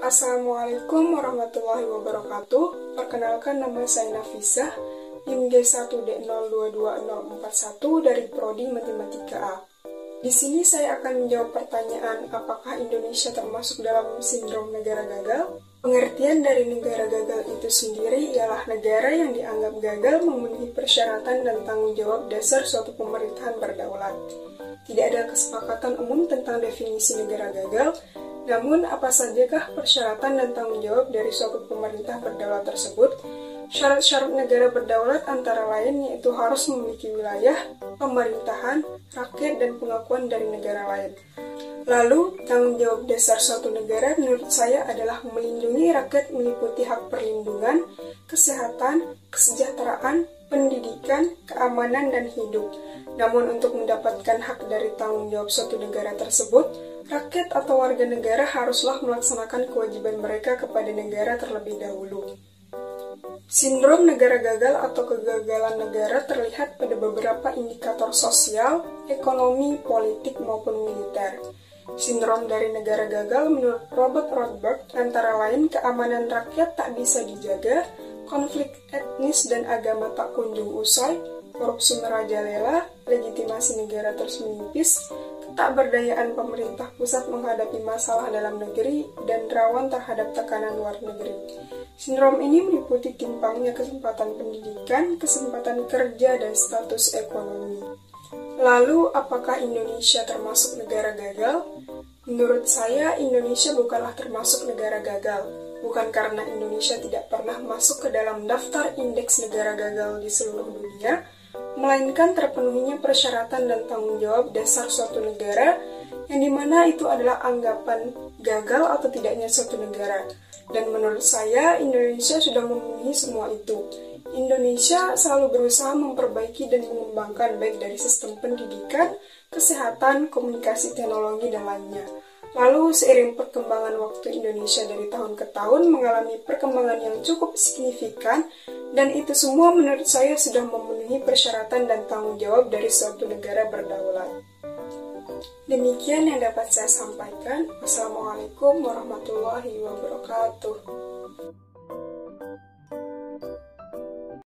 Assalamualaikum warahmatullahi wabarakatuh. Perkenalkan, nama saya Nafisah, NIM G1D022041 dari Prodi Matematika A. Di sini saya akan menjawab pertanyaan, apakah Indonesia termasuk dalam sindrom negara gagal? Pengertian dari negara gagal itu sendiri ialah negara yang dianggap gagal memenuhi persyaratan dan tanggung jawab dasar suatu pemerintahan berdaulat. Tidak ada kesepakatan umum tentang definisi negara gagal, namun apa sajakah persyaratan dan tanggung jawab dari suatu pemerintah berdaulat tersebut? Syarat-syarat negara berdaulat antara lain yaitu harus memiliki wilayah, pemerintahan, rakyat, dan pengakuan dari negara lain. Lalu, tanggung jawab dasar suatu negara menurut saya adalah melindungi rakyat meliputi hak perlindungan, kesehatan, kesejahteraan, pendidikan, keamanan, dan hidup. Namun untuk mendapatkan hak dari tanggung jawab suatu negara tersebut, rakyat atau warga negara haruslah melaksanakan kewajiban mereka kepada negara terlebih dahulu. Sindrom negara gagal atau kegagalan negara terlihat pada beberapa indikator sosial, ekonomi, politik, maupun militer. Sindrom dari negara gagal menurut Robert Rothberg antara lain keamanan rakyat tak bisa dijaga, konflik etnis dan agama tak kunjung usai, korupsi merajalela, legitimasi negara terus menipis, ketakberdayaan pemerintah pusat menghadapi masalah dalam negeri, dan rawan terhadap tekanan luar negeri. Sindrom ini meliputi timpangnya kesempatan pendidikan, kesempatan kerja, dan status ekonomi. Lalu, apakah Indonesia termasuk negara gagal? Menurut saya, Indonesia bukanlah termasuk negara gagal. Bukan karena Indonesia tidak pernah masuk ke dalam daftar indeks negara gagal di seluruh dunia, melainkan terpenuhinya persyaratan dan tanggung jawab dasar suatu negara, yang dimana itu adalah anggapan gagal atau tidaknya suatu negara. Dan menurut saya, Indonesia sudah memenuhi semua itu. Indonesia selalu berusaha memperbaiki dan mengembangkan baik dari sistem pendidikan, kesehatan, komunikasi, teknologi, dan lainnya. Lalu, seiring perkembangan waktu Indonesia dari tahun ke tahun mengalami perkembangan yang cukup signifikan, dan itu semua menurut saya sudah memenuhi persyaratan dan tanggung jawab dari suatu negara berdaulat. Demikian yang dapat saya sampaikan. Wassalamualaikum warahmatullahi wabarakatuh.